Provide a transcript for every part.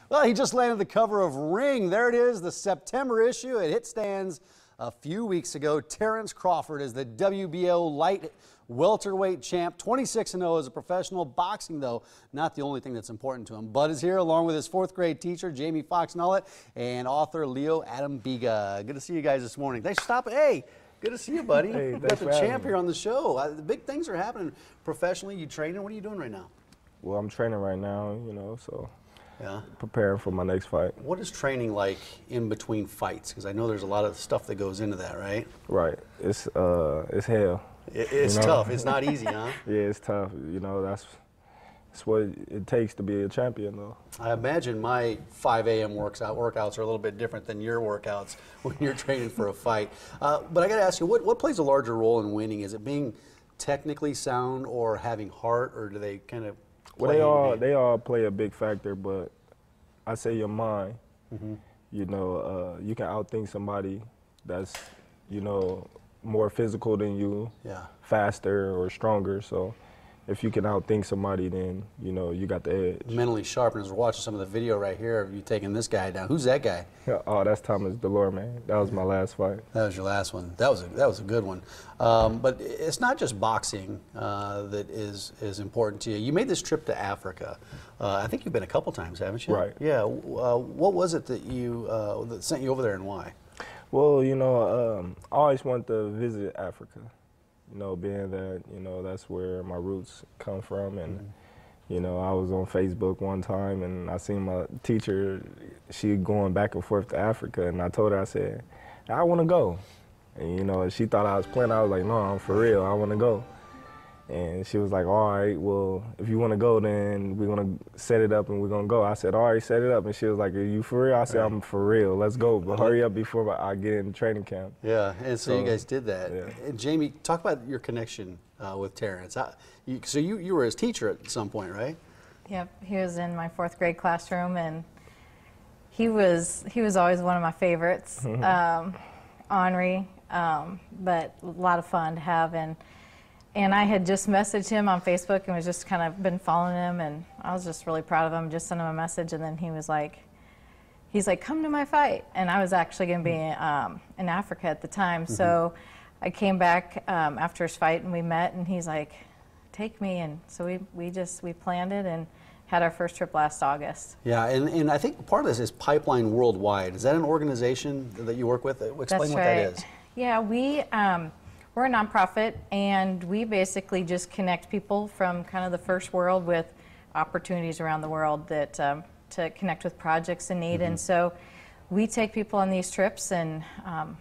Well, he just landed the cover of Ring. There it is, the September issue. It hit stands a few weeks ago. Terence Crawford is the WBO light welterweight champ, 26-0 as a professional. Boxing, though, not the only thing that's important to him. Bud is here along with his fourth grade teacher, Jamie Fox-Nullet, and author Leo Adambiga. Good to see you guys this morning. Thanks for stopping. Hey, good to see you, buddy. Hey, We've got the champ here on the show. The big things are happening professionally. You training? What are you doing right now? Well, I'm training right now, so yeah, preparing for my next fight. What is training like in between fights? Because I know there's a lot of stuff that goes into that, right? Right. It's hell. It's tough. It's not easy, huh? Yeah, it's tough. That's what it takes to be a champion, though. I imagine my 5 a.m. workouts are a little bit different than your workouts when you're training for a fight. But I got to ask you, what plays a larger role in winning? Is it being technically sound or having heart, or do they kind of Well, they all play a big factor, but I say your mind. Mm-hmm. You can outthink somebody that's, more physical than you, yeah, faster or stronger. So if you can outthink somebody, then, you got the edge. Mentally sharp. And as we're watching some of the video right here of you taking this guy down, who's that guy? Oh, that's Thomas Delore, man. That was my last fight. That was your last one. That was a good one. But it's not just boxing that is important to you. You made this trip to Africa. I think you've been a couple times, haven't you? Right. Yeah. What was it that that sent you over there, and why? Well, I always wanted to visit Africa. Being that, that's where my roots come from. And, I was on Facebook one time and I seen my teacher, she going back and forth to Africa. And I told her, I said, I want to go. And, she thought I was playing. I was like, no, I'm for real. I want to go. And she was like, all right, well, if you want to go, then we're going to set it up and we're going to go. I said, all right, set it up. And she was like, are you for real? I said, I'm for real. Let's go. But hurry up before I get in training camp. Yeah, and so you guys did that. Yeah. And Jamie, talk about your connection with Terence. So you were his teacher at some point, right? Yep, he was in my fourth grade classroom, and he was always one of my favorites. Ornery, but a lot of fun to have. And I had just messaged him on Facebook and was just kind of been following him, and I was just really proud of him. Just sent him a message, and then he's like, come to my fight. And I was actually going to be in Africa at the time, so I came back after his fight, and we met, and he's like, take me. And so we planned it and had our first trip last August. Yeah, and I think part of this is Pipeline Worldwide. Is that an organization that you work with? Explain That's what right. that is. Yeah, we're a nonprofit, and we basically just connect people from kind of the first world with opportunities around the world that to connect with projects in need. And so we take people on these trips, and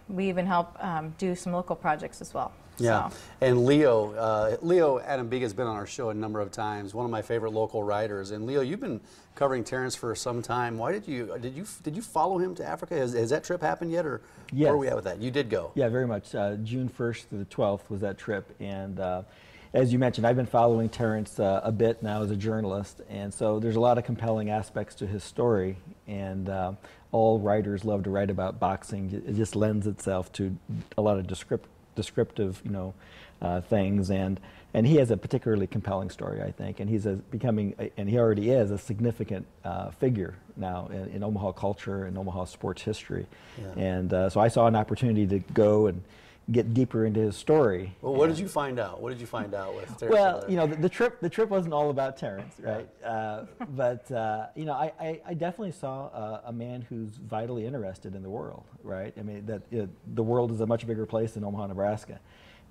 we even help do some local projects as well. Yeah, so. And Leo Adambiga has been on our show a number of times. One of my favorite local writers. And Leo, you've been covering Terence for some time. Why did you follow him to Africa? Has that trip happened yet, or yes. Where are we at with that? You did go. Yeah, very much. June 1st to the 12th was that trip, and as you mentioned, I've been following Terence a bit now as a journalist, and so there's a lot of compelling aspects to his story, and all writers love to write about boxing. It just lends itself to a lot of descriptive things, and he has a particularly compelling story, I think, and he's and he already is a significant figure now in Omaha culture and Omaha sports history. Yeah. And so I saw an opportunity to go and get deeper into his story. Well, what did you find out? What did you find out with Terence? Well, the trip wasn't all about Terence, right? But I definitely saw a man who's vitally interested in the world, right? I mean, the world is a much bigger place than Omaha, Nebraska,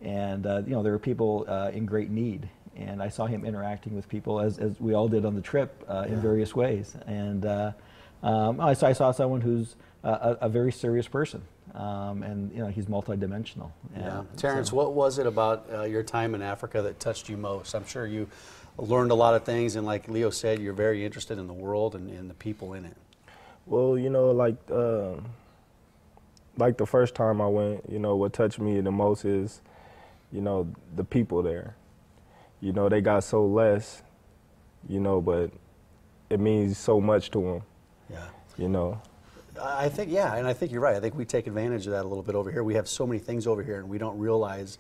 and there are people in great need, and I saw him interacting with people as we all did on the trip in various ways, and I saw someone who's a very serious person. And he's multidimensional. Yeah. Terence, what was it about your time in Africa that touched you most? I'm sure you learned a lot of things, and like Leo said, you're very interested in the world and the people in it. Well, like the first time I went, what touched me the most is, the people there. They got so less, but it means so much to them. Yeah. I think, and I think you're right. I think we take advantage of that a little bit over here. We have so many things over here, and we don't realize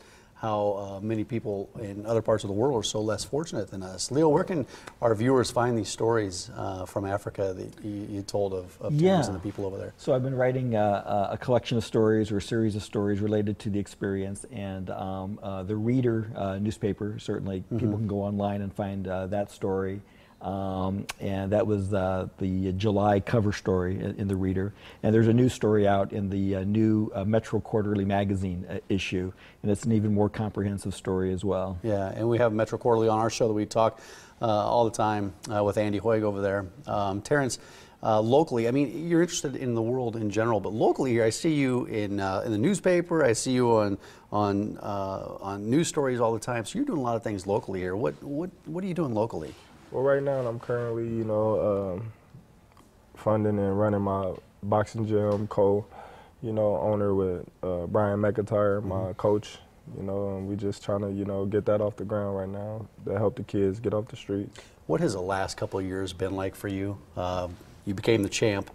many people in other parts of the world are so less fortunate than us. Leo, where can our viewers find these stories from Africa that you told of Terence and the people over there? So I've been writing a collection of stories or a series of stories related to the experience, and the Reader newspaper, certainly people can go online and find that story. And that was the July cover story in the Reader. And there's a new story out in the new Metro Quarterly magazine issue, and it's an even more comprehensive story as well. Yeah, and we have Metro Quarterly on our show that we talk all the time with Andy Hoig over there. Terence, locally, I mean, you're interested in the world in general, but locally here, I see you in the newspaper. I see you on news stories all the time. So you're doing a lot of things locally here. What are you doing locally? Well, right now I'm currently, you know, funding and running my boxing gym, owner with Brian McIntyre, my coach. You know, and we just trying to, you know, get that off the ground right now to help the kids get off the streets. What has the last couple of years been like for you? You became the champ,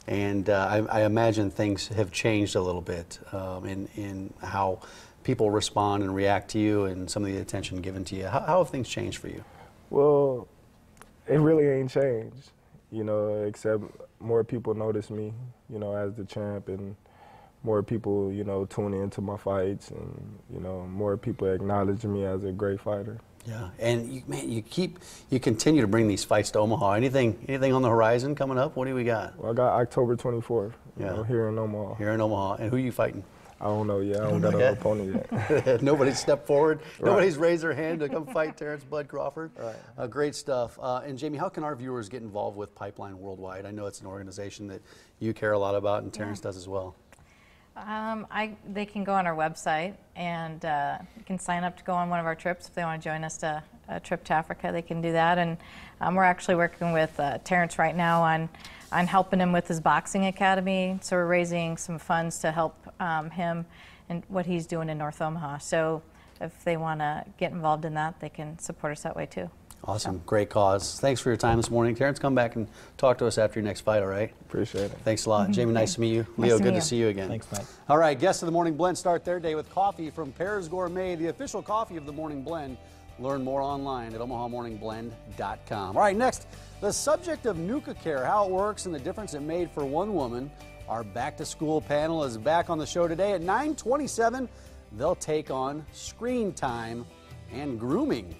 and I imagine things have changed a little bit in how people respond and react to you and some of the attention given to you. How have things changed for you? Well, it really ain't changed, you know, except more people notice me, you know, as the champ, and more people, you know, tune into my fights, and, you know, more people acknowledge me as a great fighter. Yeah, and you continue to bring these fights to Omaha. Anything on the horizon coming up? What do we got? Well, I got October 24th, you know, here in Omaha. Here in Omaha. And who are you fighting? I don't know yet. I don't got an opponent yet. Nobody's stepped forward. Right. Nobody's raised their hand to come fight Terence Bud Crawford. Right. Great stuff. And Jamie, how can our viewers get involved with Pipeline Worldwide? I know it's an organization that you care a lot about, and Terence does as well. They can go on our website and can sign up to go on one of our trips. If they want to join us to a trip to Africa, they can do that. And we're actually working with Terence right now on helping him with his boxing academy. So we're raising some funds to help him and what he's doing in North Omaha. So if they want to get involved in that, they can support us that way too. Awesome. Great cause. Thanks for your time this morning. Terence, come back and talk to us after your next fight, all right? Appreciate it. Thanks a lot. Jamie, nice to meet you. Leo, good to see you again. Thanks, Mike. All right, guests of the Morning Blend start their day with coffee from Pears Gourmet, the official coffee of the Morning Blend. Learn more online at omahamorningblend.com. All right, next, the subject of NukaCare, how it works and the difference it made for one woman. Our back-to-school panel is back on the show today at 9:27. They'll take on screen time and grooming.